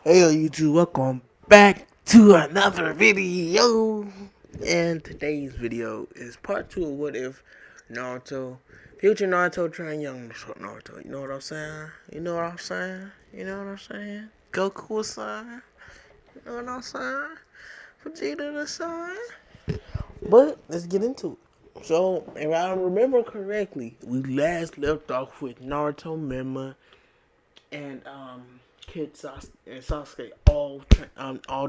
Hey YouTube, welcome back to another video. And today's video is part 2 of What If Naruto, future Naruto trying young Naruto. You know what I'm saying? You know what I'm saying? You know what I'm saying? Goku sign. You know what I'm saying? Vegeta the sign. But let's get into it. So, if I remember correctly, we last left off with Naruto, Mema, and Kid and Sasuke all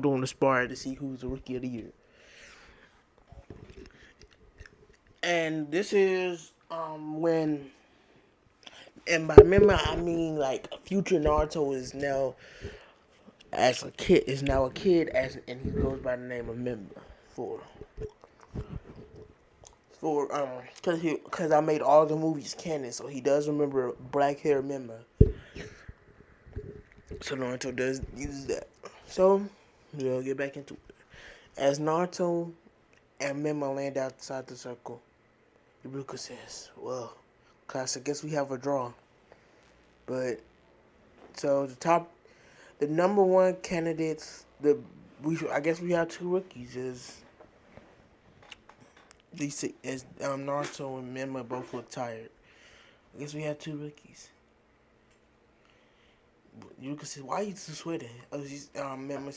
doing the spar to see who's the rookie of the year. And this is when, and by remember I mean like future Naruto is now as a kid is now a kid as and he goes by the name of Member for because I made all the movies canon, so he does remember black hair Member. So Naruto does use that. So we'll get back into it. As Naruto and Mema land outside the circle, Iruka says, well, class, I guess we have a draw. But, so the number one candidates, I guess we have two rookies, as Naruto and Mema both look tired. I guess we have two rookies. Iruka says, why are you so sweating? Naruto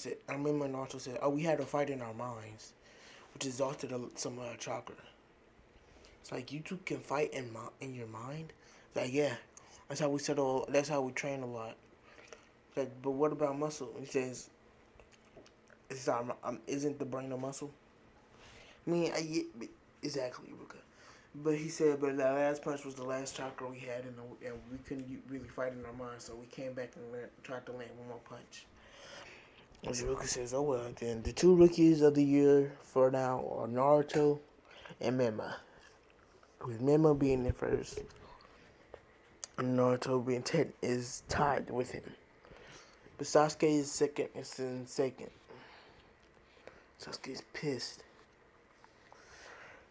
said, oh, we had a fight in our minds, which exhausted some chakra. It's like you two can fight in your mind. It's like yeah, that's how we settle. That's how we train a lot. It's like, but what about muscle? He says, isn't the brain a muscle? I mean, exactly, Ruka. But he said, but the last punch was the last chakra we had, and we couldn't really fight in our minds, so we came back and tried to land one more punch. And Ruka says, oh well, then the two rookies of the year for now are Naruto and Mema. With Mema being the first. Naruto being is tied with him. But Sasuke is second. It's in second. Sasuke's pissed.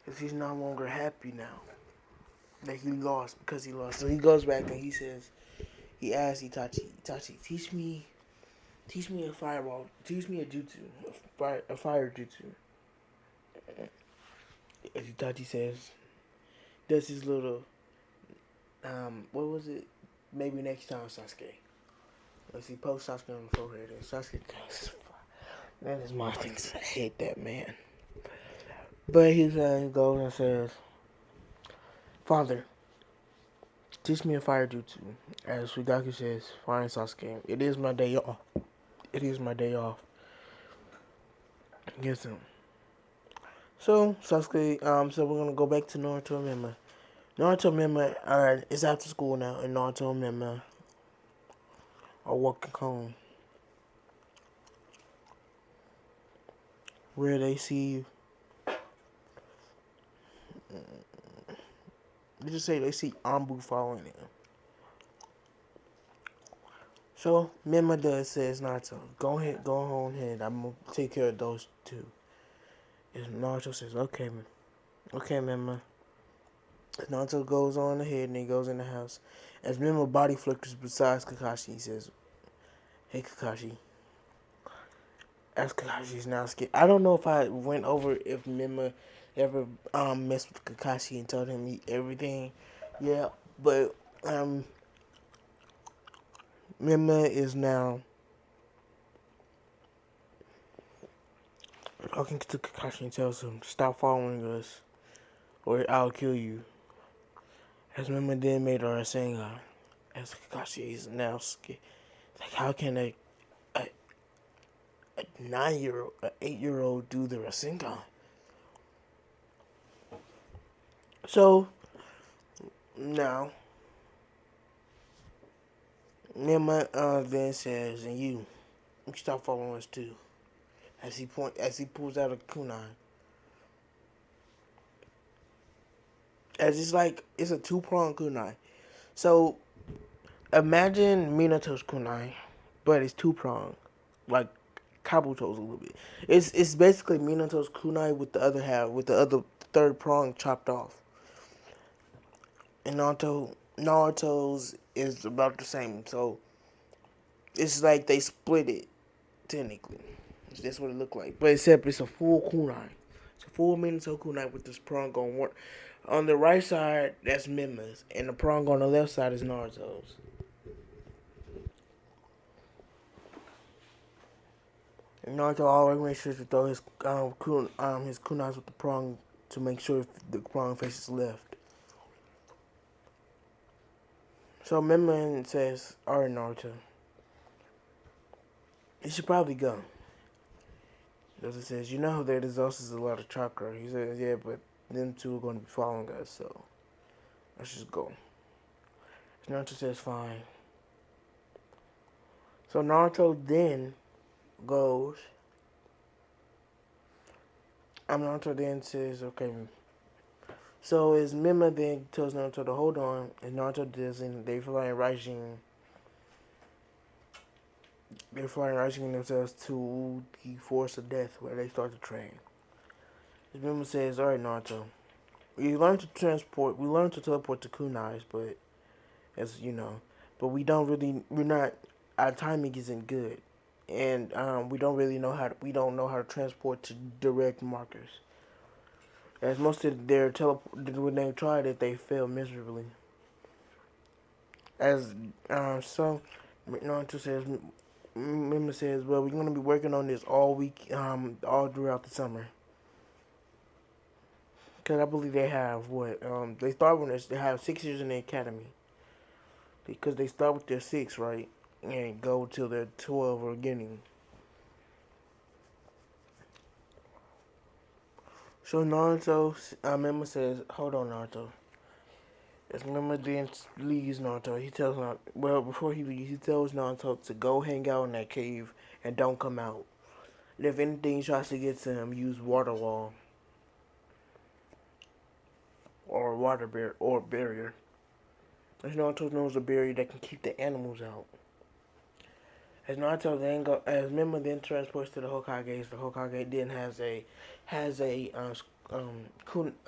Because he's no longer happy now. That he lost because he lost. So he goes back and he asks Itachi, teach me a fireball, teach me a jutsu, a fire jutsu. As Itachi says, does his little, what was it? Maybe next time, Sasuke. Let's see, post Sasuke on the forehead, and Sasuke goes, that is my thing. I hate that man. But he goes and says, Father, teach me a fire jutsu. As Sugaku says, fine Sasuke, it is my day off. It is my day off. Yes, him. So, Sasuke, so we're gonna go back to Naruto and Mema. Naruto and Mema is after school now, and Naruto and Mema are walking home. Where they see they just say they see Ambu following them. So Mema says Naruto, go on ahead. I'm gonna take care of those two. And Naruto says, okay, Mema. Naruto goes on ahead and he goes in the house. As Mema body flickers besides Kakashi, he says, hey Kakashi. As Kakashi's now scared. I don't know if I went over if Mema ever messed with Kakashi and told him everything. Yeah, but Mema is now talking to Kakashi and tells him, stop following us or I'll kill you. As Mema then made her Rasengan. As Kakashi is now scared. Like, how can a 9-year-old, an 8-year-old do the Rasengan? So, now, Mema then says, and you stop following us too. As he pulls out a kunai. As it's a 2-pronged kunai. So imagine Minato's kunai, but it's 2-pronged, like Kabuto's a little bit. It's basically Minato's kunai with the other third prong chopped off. And Naruto's is about the same. So it's like they split it. technically. That's what it looked like. But except it's a full kunai. It's a full Minato kunai with this prong on one. On the right side, that's Mima's, and the prong on the left side is Naruto's. And Naruto always makes sure to throw his kunais with the prong to make sure if the prong faces left. So Mima says, "Alright, Naruto, you should probably go." Naruto says, "You know that there's also a lot of chakra." He says, "Yeah, but them two are going to be following us, so let's just go." Naruto says, "Fine." So Naruto then goes. Naruto then says, "Okay." So as Mima then tells Naruto to hold on, and Naruto doesn't, they fly rising. They're flying rising themselves to the forest of death, where they start to train. As Mima says, "All right, Naruto, we learned to teleport to kunais, but as you know, but our timing isn't good, and we don't really know we don't know how to transport to direct markers. As most of their when they tried it, they failed miserably. As so, Naruto says, Mima says, well, we're going to be working on this all week, all throughout the summer. Because I believe they have they start when they have 6 years in the academy. Because they start with their 6, right? And go till they're 12 or getting. So Naruto, Mima says, hold on, Naruto. As Mima then leaves Naruto, he tells Naruto, well, before he leaves, he tells Naruto to go hang out in that cave and don't come out. And if anything tries to get to him, use water wall or barrier. As Naruto knows a barrier that can keep the animals out. As Mima then transports to the Hokage then has a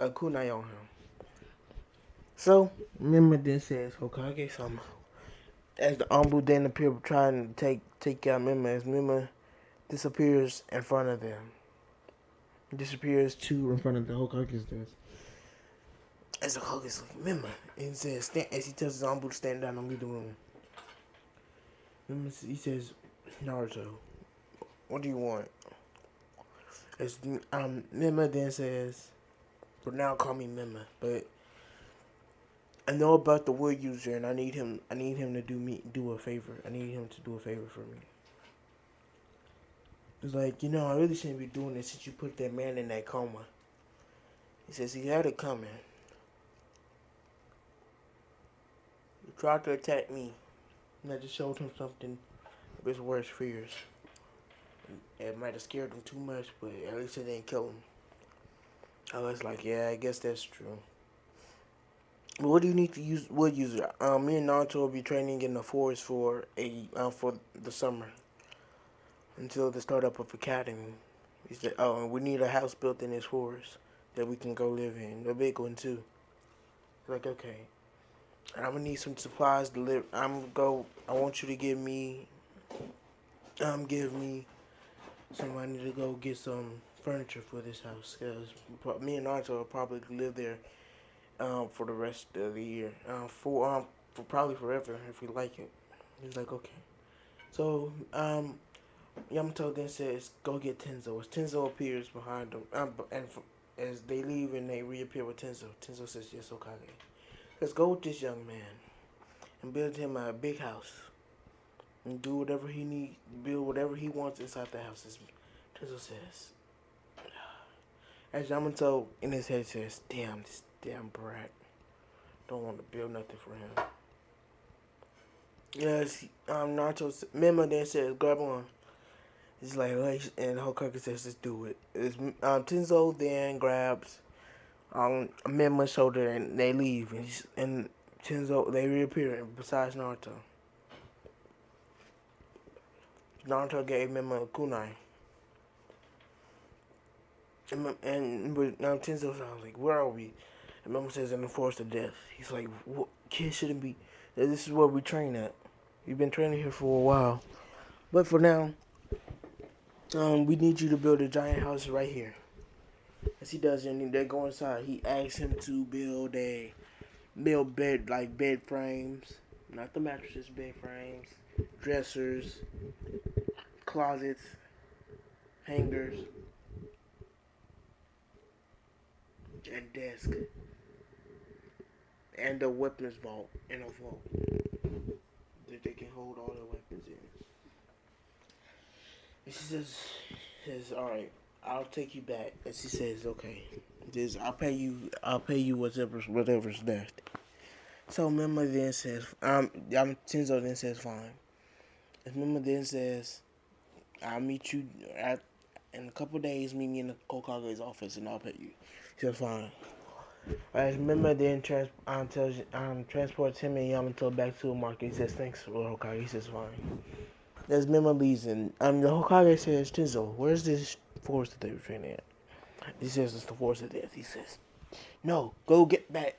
kunai on him. So Mima then says, Hokage-sama. As the Anbu then appear trying to take out Mima, as Mima disappears in front of them. Disappears in front of the Hokage's desk. As the Hokage's like, Mima, and says, as he tells his Anbu to stand down and leave the room. He says, Naruto, what do you want? As Mima then says, for now call me Mima, but I know about the wood user and I need him to do a favor. I need him to do a favor for me. It's like, I really shouldn't be doing this since you put that man in that coma. He says he had it coming. He tried to attack me. And I just showed him something of his worst fears. It might have scared him too much, but at least it didn't kill him. I was like, yeah, I guess that's true. But what do you need to use wood user? Me and Naruto will be training in the forest for the summer until the startup of academy. He said, oh, and we need a house built in this forest that we can go live in. A big one too. Like, okay. And I'm gonna need some supplies to live. I want you to give me some money to go get some furniture for this house. Cause me and Naruto will probably live there for the rest of the year. For probably forever if we like it. He's like, okay. So Yamato then says, go get Tenzo. As Tenzo appears behind them, as they leave and they reappear with Tenzo, Tenzo says, yes, Okage. Let's go with this young man and build him a big house and do whatever he needs, build whatever he wants inside the house. As Tenzo says. As Yamato in his head says, damn, this damn brat. Don't want to build nothing for him. Yes, Mima then says, grab on. He's like, and Hokage says, let's do it. Tenzo then grabs Mima's shoulder and they leave. And Tenzo, they reappear besides Naruto. Naruto gave Mima a kunai. And Tenzo sounds like, where are we? And Mima says, in the forest of death. He's like, what? Kids shouldn't be. This is where we train at. We've been training here for a while. But for now, We need you to build a giant house right here. As he does, and they go inside. He asks him to build bed frames, not the mattresses, bed frames, dressers, closets, hangers, and desk, and a weapons vault and a vault that they can hold all their weapons in. And she says, all right, I'll take you back. And she says, okay, I'll pay you whatever's left. So Mima then says, Tenzo then says, fine. And Mima then says, I'll meet you in a couple days. Meet me in the Kokage's office, and I'll pay you. She says, fine. As Mima then transports him and Yamato back to the market. He says, thanks, Hokage. He says, fine. As Mima leaves, and the Hokage says, Tenzo, where's this forest that they were training at? He says, it's the forest of death. He says, no, go get back.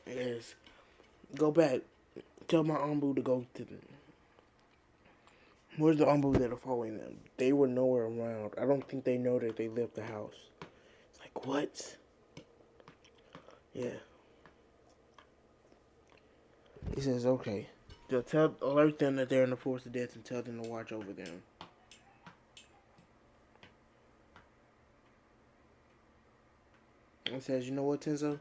Go back. Tell my Ambu to go to them. Where's the Ambu that are following them? They were nowhere around. I don't think they know that they left the house. It's like, what? Yeah. He says, okay. Alert them that they're in the forest of death and tell them to watch over them. And says, you know what, Tenzo?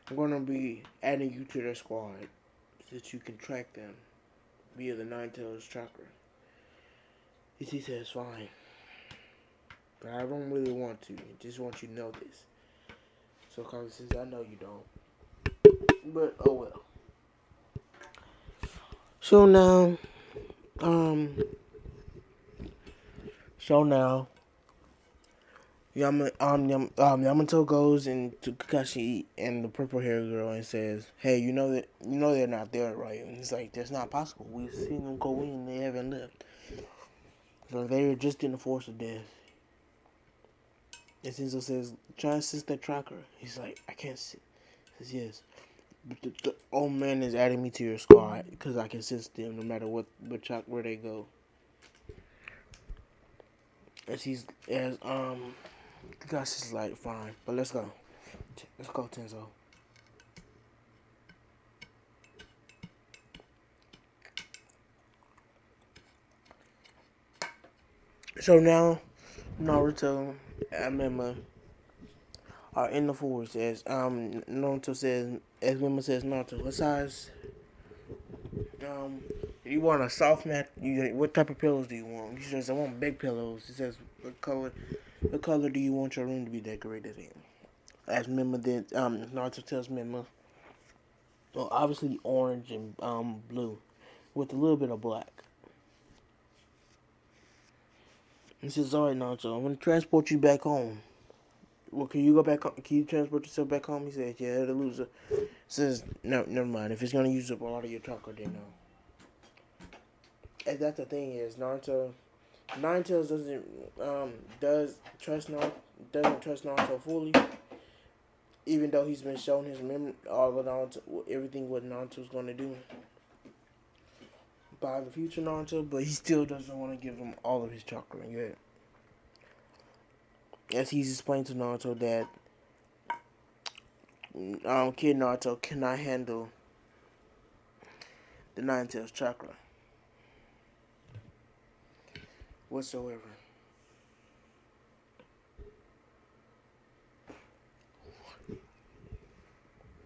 I'm going to be adding you to their squad so that you can track them via the Nine Tails tracker. He says, fine. But I don't really want to. I just want you to know this. So Kage says, I know you don't. But, oh well. So now, Yamato goes into Kakashi and the purple hair girl and says, hey, you know they're not there, right? And he's like, that's not possible. We've seen them go in and they haven't left. So they were just in the force of death. And Tenzo says, try and sense that tracker. He's like, I can't see. He says, yes. But the old man is adding me to your squad because I can sense them no matter where they go. Kakashi's like, fine, but let's go. Let's go, Tenzo. So now, Naruto and Mima are in the forest as Naruto says, as Mima says, Naruto, what size? You want a soft mat? What type of pillows do you want? He says, I want big pillows. He says, what color do you want your room to be decorated in? As Mima then, Naruto tells Mima, well, obviously orange and blue, with a little bit of black. He says, all right, Naruto, I'm gonna transport you back home. Well, can you go back home? Can you transport yourself back home? He says, yeah, it'll lose it. Says, no, never mind. If it's gonna use up a lot of your chakra, then no. And that's the thing is, Naruto, Nine Tails doesn't trust Naruto fully, even though he's been shown his memory, all of Naruto, everything what Naruto's gonna do by the future Naruto, but he still doesn't want to give him all of his chakra yet. As he's explained to Naruto that Kid Naruto cannot handle the Nine Tails chakra whatsoever.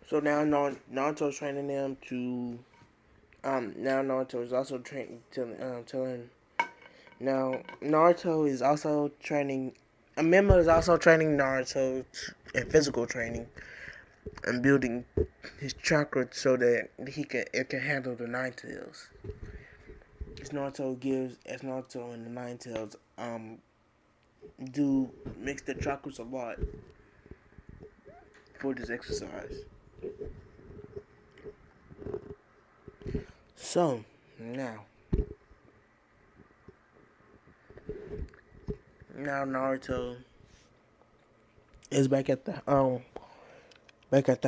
So now Naruto's training them to. Now Naruto is also telling. Now Naruto is also training. Mima is also training Naruto in physical training and building his chakra so that it can handle the Nine Tails. As Naruto and the Nine Tails do mix the chakras a lot for this exercise. So now Naruto is back at the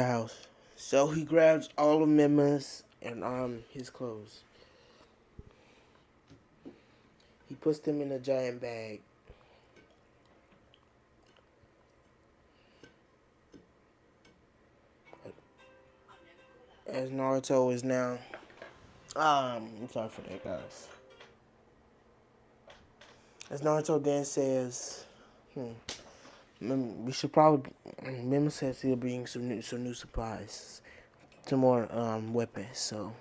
house. So he grabs all of Mima's and his clothes. He puts them in a giant bag as Naruto is now. I'm sorry for that, guys. As Naruto then says, we should probably. Mima says he'll bring some new supplies, some more weapons. So,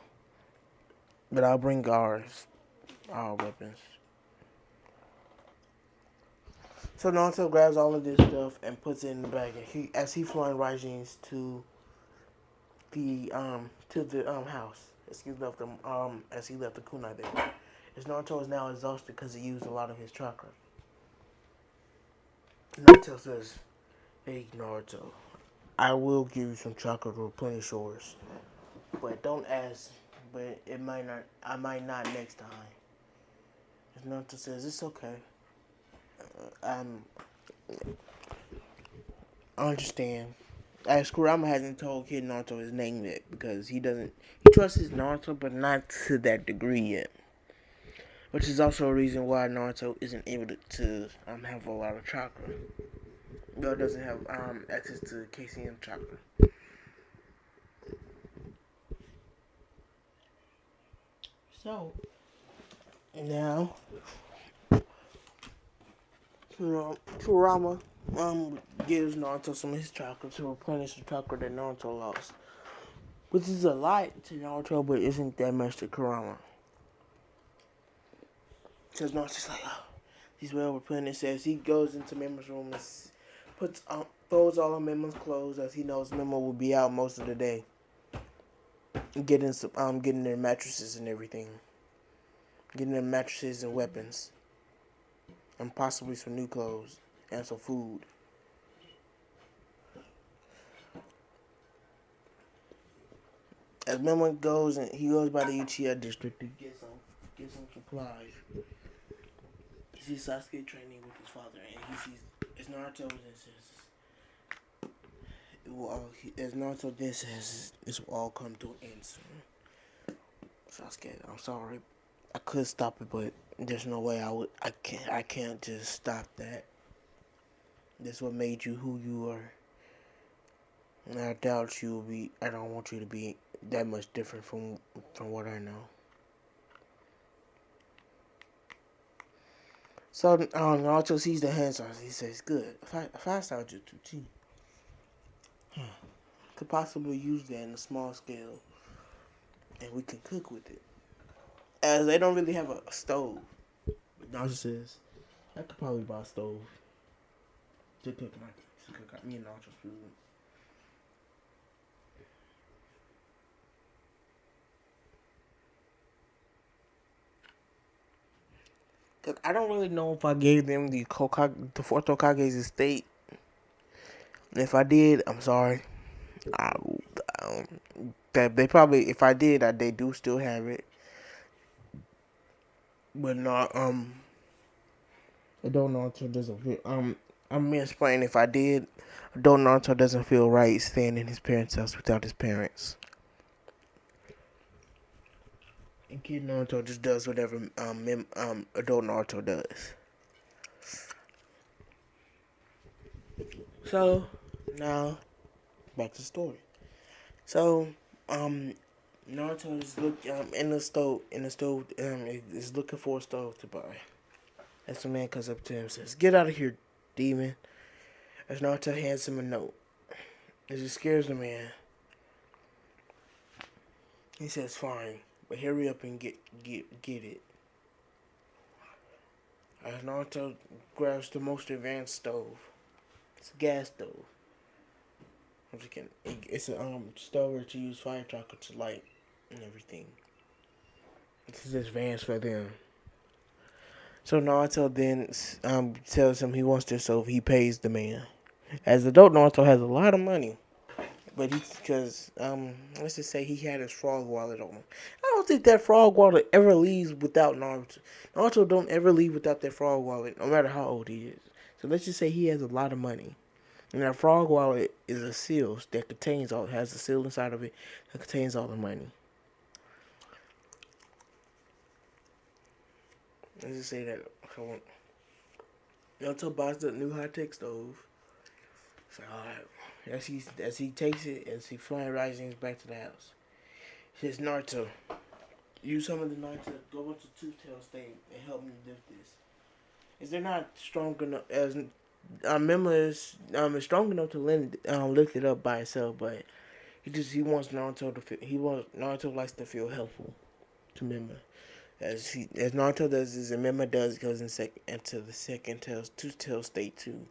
but I'll bring our weapons. So Naruto grabs all of this stuff and puts it in the bag. And as he flying Raijins to the house as he left the kunai there. As Naruto is now exhausted because he used a lot of his chakra. Naruto says, "Hey Naruto, I will give you some chakra to replenish yours, but don't ask. But it might not. I might not next time." As Naruto says, "It's okay. I understand." As Kurama hasn't told Kid Naruto his name yet because he trusts his Naruto, but not to that degree yet. Which is also a reason why Naruto isn't able to have a lot of chakra. Though doesn't have access to KCM chakra. So now, Kurama gives Naruto some of his chakra to replenish the chakra that Naruto lost. Which is a lot to Naruto, but isn't that much to Kurama. Because Naruto's like, oh, he's well replenished. As he goes into Memo's room and throws all of Memo's clothes, as he knows Memo will be out most of the day. Getting their mattresses and everything. Getting their mattresses and weapons. And possibly some new clothes. And some food. As Memo goes he goes by the Uchiha district to get some supplies. He sees Sasuke training with his father, and he sees as Naruto says this will all come to an end soon. Sasuke, I'm sorry. I could stop it, but there's no way I can't just stop that. That's what made you who you are. And I doubt I don't want you to be that much different from what I know. So Naruto sees the hand signs. He says, "Good. If I start Jutsu, could possibly use that in a small scale, and we can cook with it." As they don't really have a stove, but Naruto says, "I could probably buy a stove to cook me and Naruto's food." Cause I don't really know if I gave them the fourth Hokage's estate. And if I did, I'm sorry. They probably, if I did, they do still have it, but not. I don't know until doesn't feel. I'm explaining. If I did, Adult Naruto doesn't feel right staying in his parents' house without his parents. And Kid Naruto just does whatever Adult Naruto does. So now back to the story. So Naruto is in the stove is looking for a stove to buy. As the man comes up to him and says, "Get out of here, demon." As Naruto hands him a note. As it scares the man. He says, "Fine, but hurry up and get it." As Naruto grabs the most advanced stove. It's a gas stove. It's a stove where to use fire chakra to light and everything. This is advanced for them. So Naruto then tells him he wants this stove. He pays the man. As adult Naruto has a lot of money. But because let's just say he had his frog wallet on him. I don't think that frog wallet ever leaves without Naruto. Naruto don't ever leave without that frog wallet, no matter how old he is. So let's just say he has a lot of money. And that frog wallet is a seal that has a seal inside of it that contains all the money. Let's just say that. So Naruto buys the new high-tech stove. So as he takes it, as he flying Risings back to the house. Says Naruto, use some of the Naruto, go into Two-Tail state and help me lift this. Is they're not strong enough as Mema is strong enough to lift it up by itself, but he wants Naruto to feel, Naruto likes to feel helpful to Mema. As Naruto does is, and Mema does, goes into the second Two-Tail state too.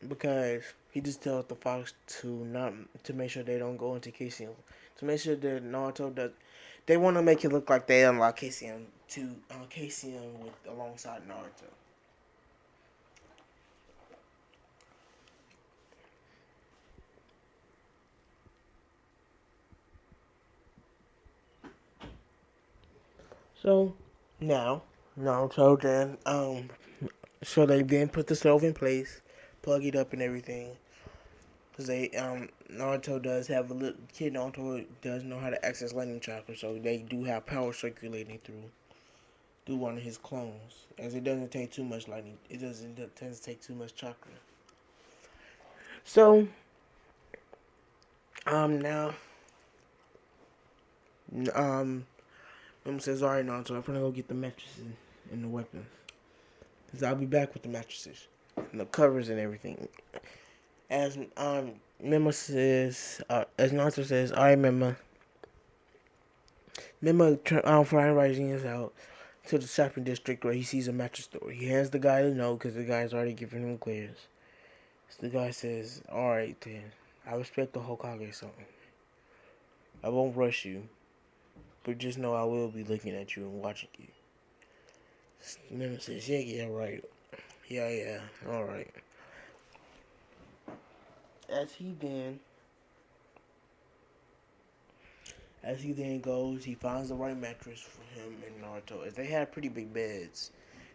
Because he just tells the fox to make sure they don't go into KCM, to make sure that Naruto does. They want to make it look like they unlock KCM to KCM with alongside Naruto. So now Naruto then so they then put the stove in place, plug it up and everything. Cause Naruto does have a little kid. Naruto does know how to access lightning chakra, so they do have power circulating through one of his clones. As it doesn't take too much lightning, it doesn't tend to take too much chakra. So now Mom says, "All right, Naruto, I'm gonna go get the mattresses and the weapons. Cause I'll be back with the mattresses and the covers and everything." As Mema says, as Naruto says, "All right, Mema." Mema flying rising is out to the shopping district where he sees a mattress store. He has the guy to know because the guy's already given him clears. So the guy says, "All right, then. I respect the Hokage something. I won't rush you, but just know I will be looking at you and watching you." Mema says, "Yeah, right. Yeah, all right." As he then As he then goes, he finds the right mattress for him and Naruto. As they have pretty big beds,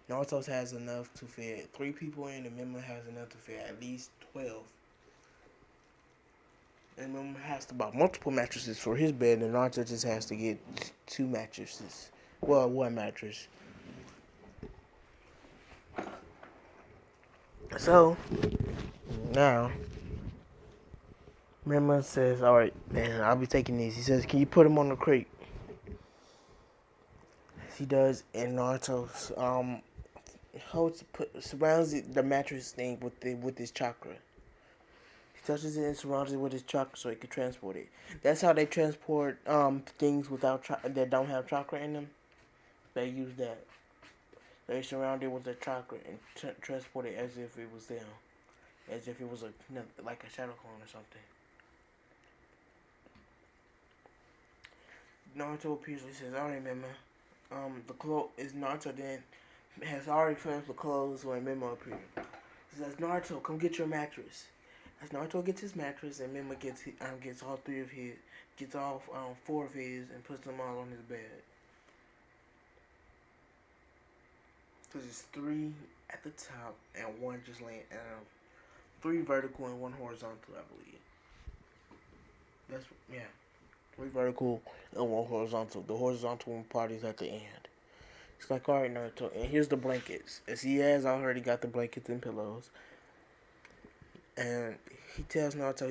Naruto's has enough to fit 3 people in, and Mema has enough to fit at least 12. And Mema has to buy multiple mattresses for his bed, and Naruto just has to get 2 mattresses. Well, 1 mattress. So, now, Mema says, "Alright, man, I'll be taking these." He says, "Can you put them on the crate?" He does, and Naruto surrounds the mattress thing with his chakra. He touches it and surrounds it with his chakra so he can transport it. That's how they transport things that don't have chakra in them. They use that. They surround it with the chakra and transport it as if it was them, as if it was like a shadow clone or something. Naruto appears and says, "Alright, Mema." The clothes is Naruto then has already transferred clothes when Mema appeared. He says, "Naruto, come get your mattress." As Naruto gets his mattress and Mema gets all 3 of his, gets all 4 of his and puts them all on his bed. Cause it's 3 at the top and 1 just laying, 3 vertical and 1 horizontal, I believe. That's yeah, 3 vertical and 1 horizontal. The horizontal part is at the end. It's like, "Alright, Naruto, and here's the blankets." As he has already got the blankets and pillows, and he tells Naruto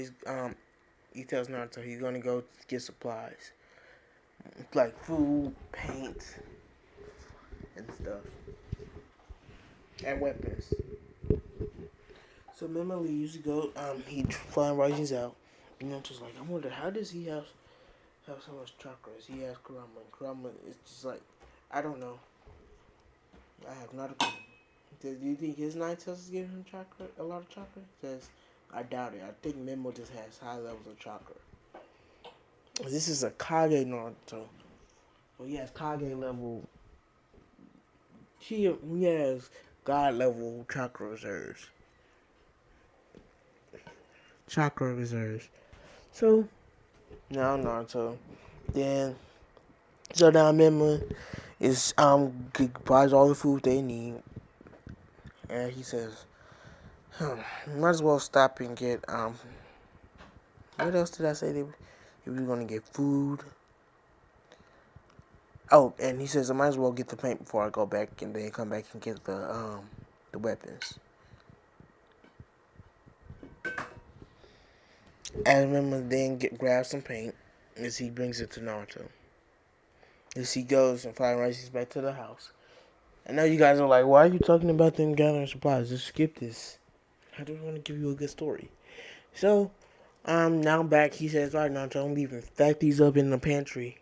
he's gonna go get supplies like food, paint, and stuff, and weapons. So Mema leaves to go. He flying risings out. And Naruto's like, "I wonder how does he have so much chakras?" He asks Kurama. And Kurama is just like, "I don't know. I have not a clue." Do you think his 9 tails is giving him a lot of chakra? He says, "I doubt it. I think Memo just has high levels of chakra." This is a Kage Naruto. Well, he has Kage level. He has God level chakra reserves. Chakra reserves. So now Naruto. Then so now Memo is buys all the food they need, and he says, might as well stop and get what else did I say? They were gonna get food. Oh, and he says I might as well get the paint before I go back and then come back and get the weapons. As Mima then grabs some paint as he brings it to Naruto. As he goes and finally races back to the house. I know you guys are like, why are you talking about them gathering supplies? Just skip this. I just want to give you a good story. So, now back, he says, all right, Naruto, I'm leaving. Stack these up in the pantry.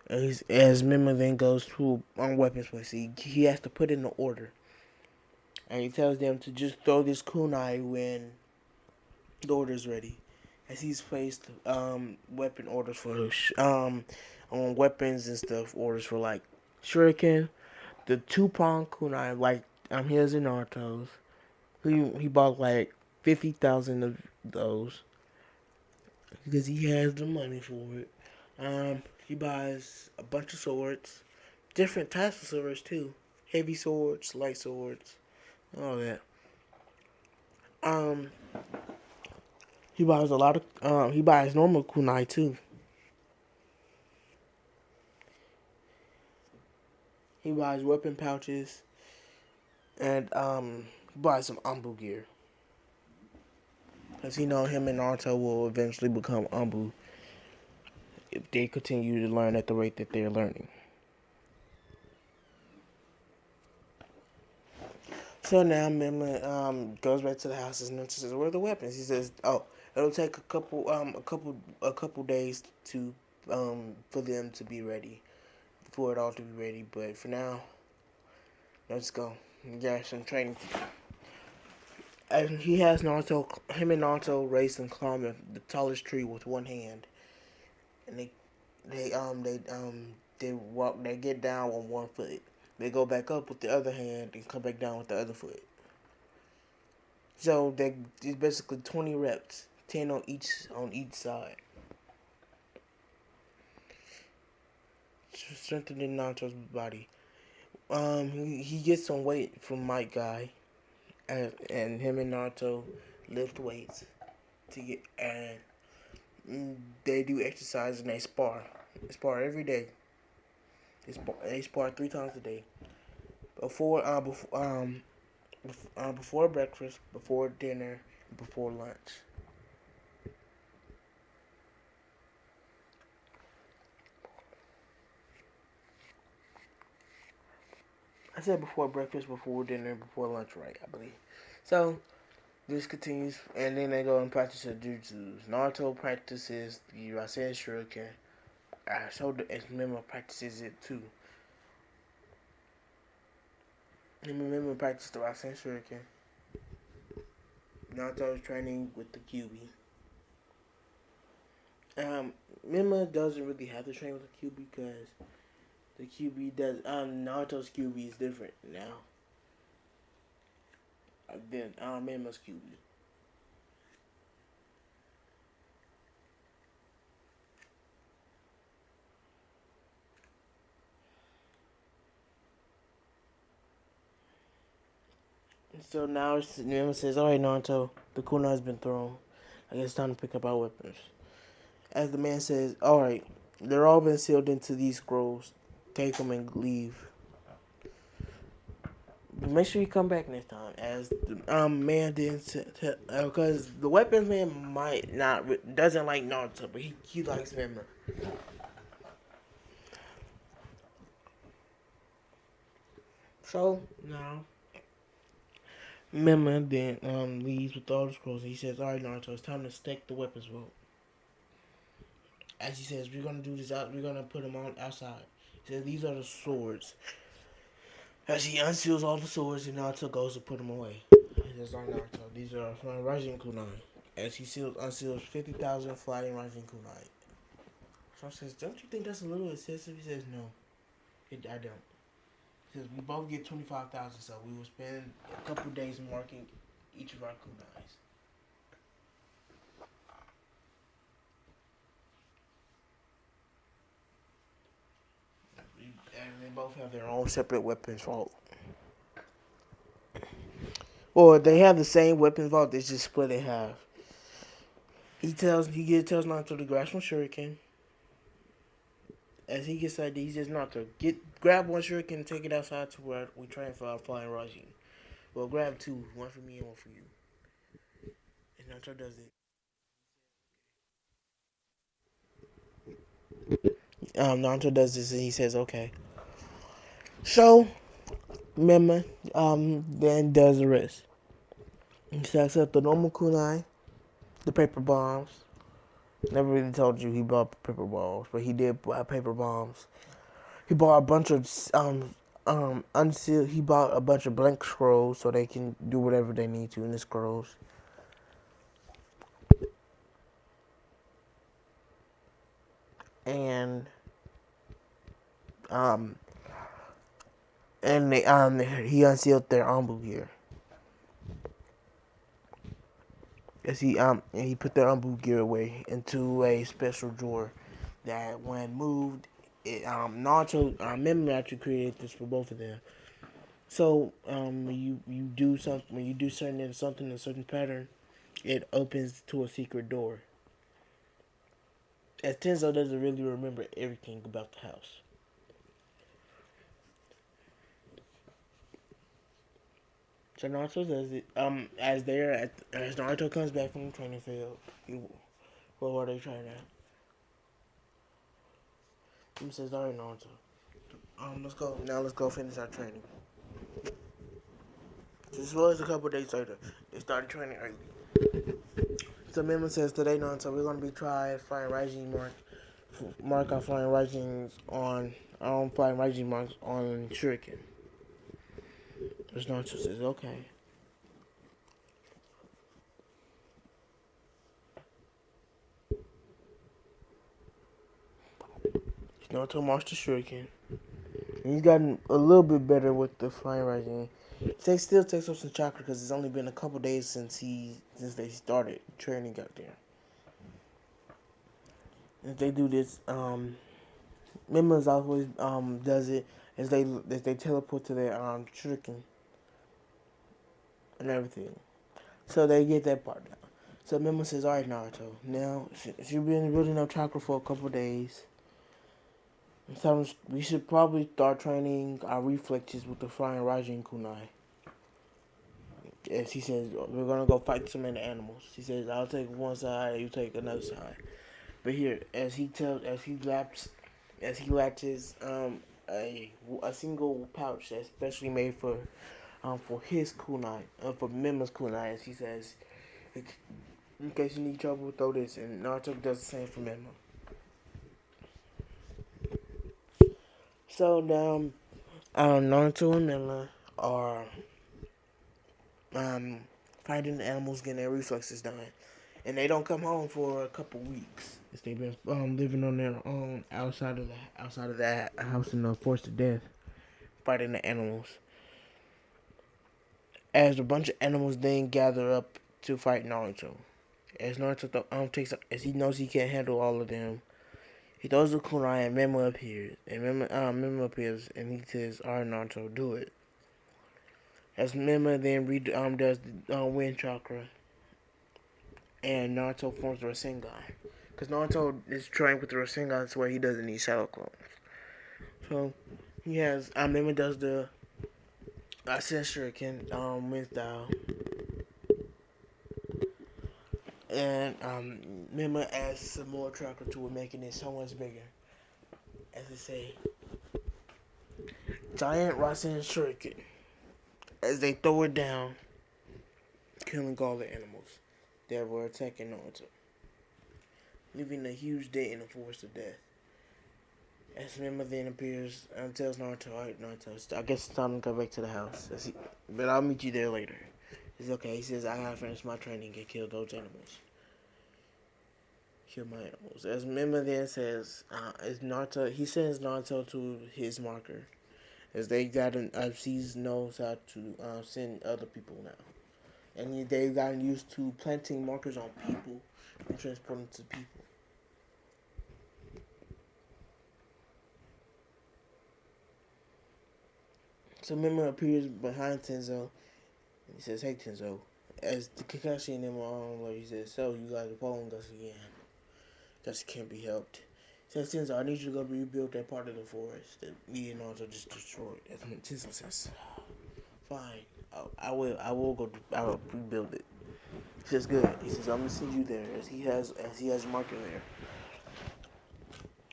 As Mima then goes to weapons place, he has to put in the order. And he tells them to just throw this kunai when the order's ready. As he's placed weapon orders for on weapons and stuff, orders for like shuriken, the 2 prong kunai, like his and Naruto's. He bought like 50,000 of those because he has the money for it. He buys a bunch of swords, different types of swords too, heavy swords, light swords, all that. Um, he buys a lot of. He buys normal kunai too. He buys weapon pouches and he buys some Ambu gear. Cause he know him and Naruto will eventually become Ambu if they continue to learn at the rate that they're learning. So now Mima goes back to the house and says, "Where are the weapons?" He says, "Oh, it'll take a couple days to for them to be ready, for it all to be ready. But for now, let's go. Yeah, some training." And he has him and Naruto race and climb the tallest tree with one hand, and they um they um they get down on one foot. They go back up with the other hand and come back down with the other foot. So they it's basically 20 reps, 10 on each side, strengthening Naruto's body. He gets some weight from Mike Guy, and him and Naruto lift weights to get and they do exercise and they spar. They spar every day. They spar 3 times a day. Before breakfast, before dinner, before lunch. I said before breakfast, before dinner, before lunch, right? I believe. So this continues, and then they go and practice the jutsus. Naruto practices the Rasen Shuriken. So as Mima practices it too. And Mima practices the Rasen Shuriken. Naruto is training with the QB. Mima doesn't really have to train with the QB because the QB does. Naruto's QB is different now than Mima's QB. So now Mima says, "Alright, Naruto, the kunai has been thrown. I guess it's time to pick up our weapons." As the man says, "Alright, they're all been sealed into these scrolls. Take them and leave. But make sure you come back next time." As the man didn't, because the weapons man might not doesn't like Naruto, but he likes Mima. So now Mima then leaves with all the scrolls. He says, "Alright, Naruto, it's time to stack the weapons vault." As he says, "We're gonna do this out. We're gonna put them on outside." He says, "These are the swords." As he unseals all the swords, and Naruto goes to put them away. He says, "Alright, Naruto, these are flying rising kunai." As he unseals 50,000 flying rising kunai. So says, "Don't you think that's a little excessive?" He says, "No, I don't." He says, "We both get 25,000, so we will spend a couple days marking each of our kunais." And they both have their own separate weapons vault. Or they have the same weapons vault, they just split in half. Tells Naruto to grab some shuriken. As he gets that, he says, "Naruto, grab one shuriken and take it outside to where we train for our flying Raji. Well, grab two, one for me and one for you." And Naruto does it. Naruto does this and he says, okay. So, Mema then does the rest. He stacks up the normal kunai, the paper bombs. Never really told you he bought paper balls, but he did buy paper bombs. He bought a bunch of unsealed. He bought a bunch of blank scrolls so they can do whatever they need to in the scrolls. And um they he unsealed their Ambu gear. As he put their Ambu gear away into a special drawer that when moved, Naruto Memory actually created this for both of them. So when you do something in a certain pattern, it opens to a secret door. As Tenzo doesn't really remember everything about the house. So Naruto does it. As Naruto comes back from the training field, what are they trying to? He says, "All right, Naruto. Let's go now. Let's go finish our training." This was a couple days later. They started training early. So Mima says, "Today, Naruto, we're gonna be trying flying rising mark our flying risings on flying rising marks on Shuriken." Which Naruto says, "Okay." Naruto marched to Shuriken. And he's gotten a little bit better with the flying rising. Still takes up some chakra because it's only been a couple days since they started training out there. If they do this, Mima's always does it as they teleport to their shuriken and everything. So they get that part down. So Mima says, "All right, Naruto. Now you've been building up chakra for a couple days. We should probably start training our reflexes with the flying Raijin kunai." As he says, "We're gonna go fight some of the animals." He says, "I'll take one side, you take another side." But here, as he latches a single pouch that's specially made for his kunai, for Mima's kunai, as he says, in case you need trouble, throw this. And Naruto does the same for Mima. So now, Naruto and Mima are fighting the animals, getting their reflexes done, and they don't come home for a couple weeks. They've been living on their own outside of that house in the forest of death, fighting the animals. As a bunch of animals then gather up to fight Naruto. As Naruto as he knows he can't handle all of them, he throws the kunai and Memo appears. And Memo appears and he says, "Alright, Naruto, do it." As Memo then does the wind chakra, and Naruto forms the Rasengan. Because Naruto is trying with the Rasengan where he doesn't need shadow clones. So he has Memo does the Shuriken wind style. And Memo adds some more chakra to it, making it so much bigger. As I say, giant Rasen Shuriken. As they throw it down, killing all the animals that were attacking Naruto, leaving a huge dent in the forest of death. As Memo then appears and tells Naruto, "Alright, Naruto, I guess it's time to go back to the house. But I'll meet you there later." He's okay. He says, "I gotta finish my training and kill those animals. Kill my animals." As Memo then says, he sends Naruto to his marker. As they he knows how to send other people now. And they've gotten used to planting markers on people and transporting to people. So Memo appears behind Tenzo and he says, "Hey Tenzo." As the Kakashi and them are on, he says, "So you guys are following us again. Just can't be helped." He says, "Tenzo, I need you to go rebuild that part of the forest that me and Naruto just destroyed." As Tenzo says, "Fine, I will. I will rebuild it." He says, "Good." He says, "I'm gonna send you there." As he has a marker there.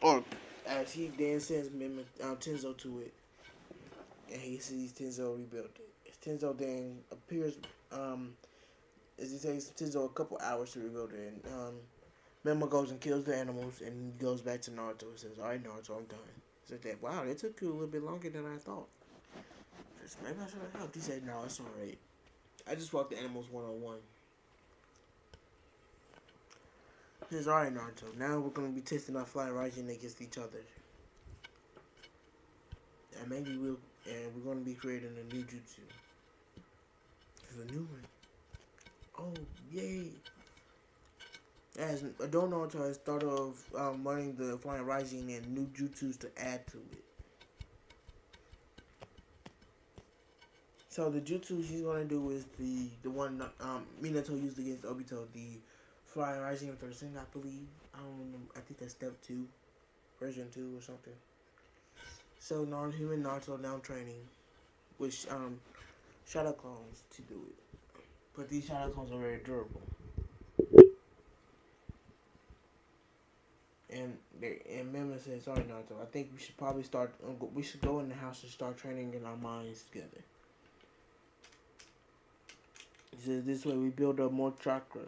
Or as he then sends Tenzo to it, and he sees Tenzo rebuild it. Tenzo then appears, as it takes Tenzo a couple hours to rebuild it, and Memo goes and kills the animals, and he goes back to Naruto and says, "All right, Naruto, I'm done." He said, "Wow, it took you a little bit longer than I thought. Maybe I should have helped." He said, "No, it's all right. I just walked the animals one on one." He says, "All right, Naruto. Now we're gonna be testing our flying Raijin against each other, and we're gonna be creating a new jutsu. There's a new one. Oh, yay!" As Adon Naruto has thought of running the flying Raijin and new jutsus to add to it. So the jutsu she's gonna do is the one Minato used against Obito, the flying Raijin version, I believe. I don't remember. I think that's step 2, version 2 or something. So him and Naruto now training with shadow clones to do it, but these shadow clones are very durable. And Mema says, "Sorry, Naruto. I think we should probably start. We should go in the house and start training in our minds together." He says, "This way we build up more chakra.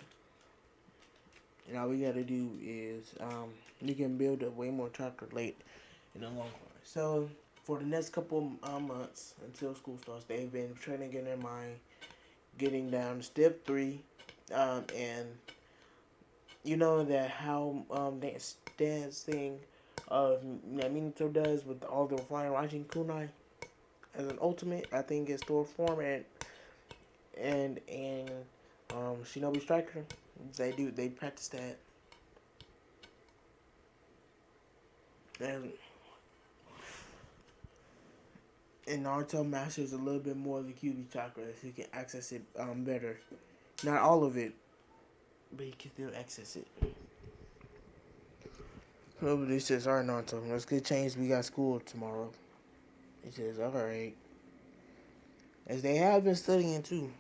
And all we gotta do is we can build up way more chakra late in the long run." So for the next couple months until school starts, they've been training in their mind, getting down to step 3, and you know that how that dance thing that Minato does with all the flying Raijin kunai as an ultimate, I think is store form and Shinobi Striker. They practice that, and Naruto masters a little bit more of the QB chakra, so he can access it better. Not all of it, but he can still access it. Nobody says, "All right, Naruto, let's get changed. We got school tomorrow." He says, "All right." As they have been studying too.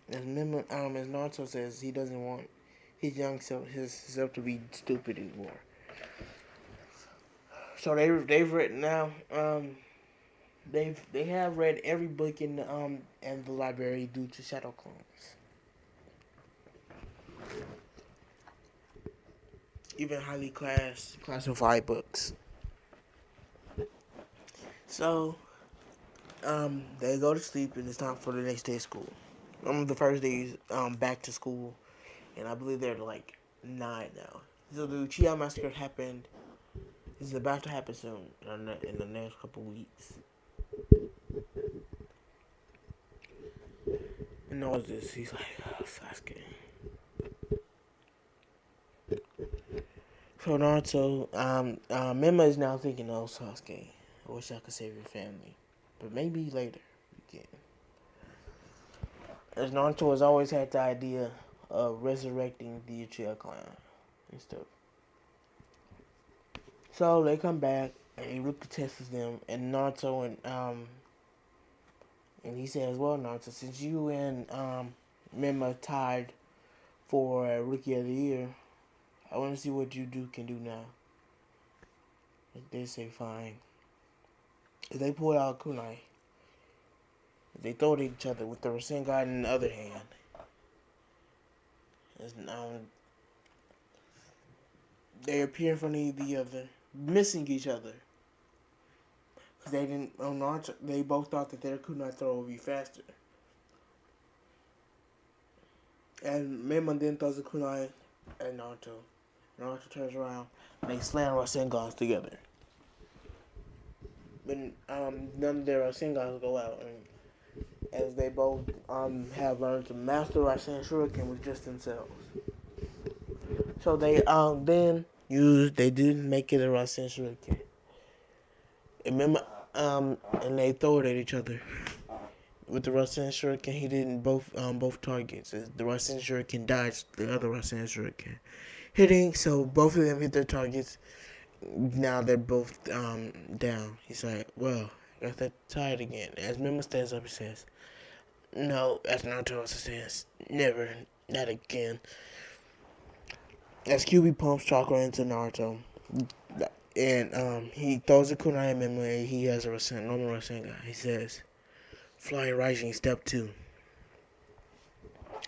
As Naruto says, he doesn't want his young self to be stupid anymore. So they've written now. They have read every book in the library due to shadow clones. Even highly classified books. So they go to sleep and it's time for the next day of school. The first day is back to school, and I believe they're like 9 now. So the Uchiha massacre happened. It's about to happen soon in the next couple weeks. And knows this. He's like, "Oh, Sasuke." So Naruto, Mima is now thinking, "Oh, Sasuke, I wish I could save your family, but maybe later we can." As Naruto has always had the idea of resurrecting the Uchiha clan and stuff. So they come back and Iruka tests them, and Naruto and he says, "Well, Naruto, since you and Mima tied for Rookie of the Year, I want to see what you can do now." They say fine. They pull out kunai. They throw it at each other with the Rasengan in the other hand. They appear in front of the other, missing each other. Because they didn't, Naruto, they both thought that their kunai throw would be faster. And Mema then throws a kunai at Naruto. Naruto turns around and they slam Rasengans together. But none of their Rasengans go out. And as they both have learned to master Rasen Shuriken with just themselves. So they they didn't make it a Rasen Shuriken. And remember, and they throw it at each other. With the Rasen Shuriken, he didn't both targets. The Rasen Shuriken dodged the other Rasen Shuriken. Hitting, so both of them hit their targets. Now they're both down. He's like, "Well, I guess they're tired again." As Mima stands up, he says, "No," as Naruto also says, "Never, not again." As QB pumps chakra into Naruto, And he throws a kunai at Memo, and he has a normal Rasengan. He says, Flying Rising Step 2.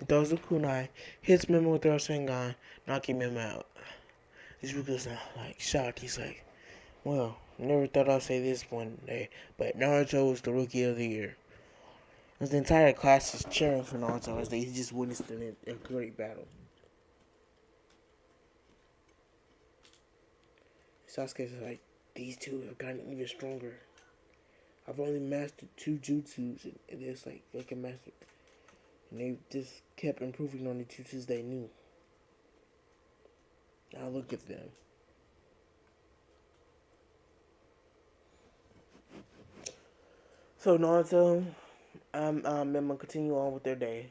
He throws the kunai, hits Memo with the Rasengan, knocking him out. Izuku's now like shocked. He's like, well, never thought I'd say this one day, but Naruto was the rookie of the year. As the entire class is cheering for Naruto as they just witnessed a great battle. Sasuke's like, these two have gotten even stronger. I've only mastered 2 jutsus, and it's like they can master. And they just kept improving on the jutsus they knew. Now look at them. So Naruto, Mema continue on with their day.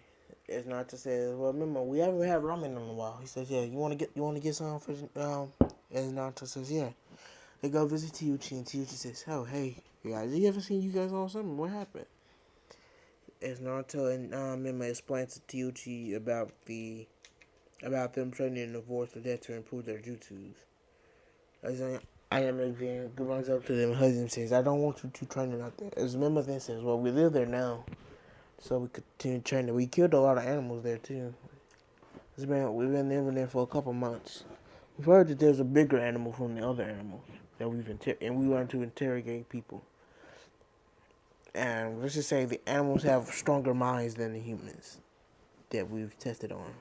As Naruto says, well, remember we haven't had ramen in a while. He says, yeah, you want to get some for As Naruto says, yeah. They go visit Teuchi, and Teuchi says, oh, hey, guys, you ever seen you guys all summer? What happened? As Naruto and Mema explain to Teuchi about them training in the voice of death to improve their jutsus. As I am again, runs up to them and hugs them and says, I don't want you to train out there. As Mema then says, well, we live there now, so we continue training. We killed a lot of animals there, too. We've been living there for a couple months. We've heard that there's a bigger animal from the other animals that and we learned to interrogate people. And let's just say the animals have stronger minds than the humans that we've tested on.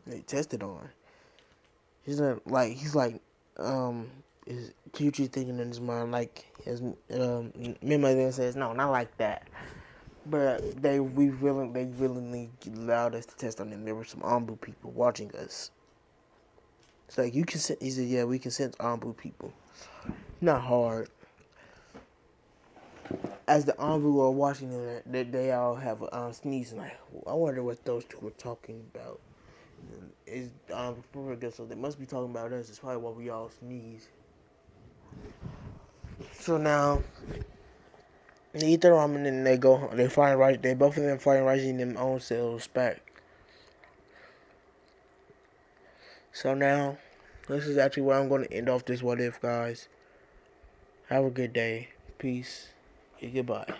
They tested on. He's is Kyuchi thinking in his mind like his Mima then says, no, not like that. But they willingly allowed us to test on them. There were some Anbu people watching us. It's like you can he said, yeah, we can sense Anbu people. Not hard. As the Anbu are watching them, they all have sneezing. Like, I wonder what those two were talking about. Is so they must be talking about us. It's probably why we all sneeze. So now they eat their ramen and they go home. They find right. They both of them find rising them own selves back. So now this is actually where I'm going to end off this what if, guys. Have a good day. Peace. And goodbye.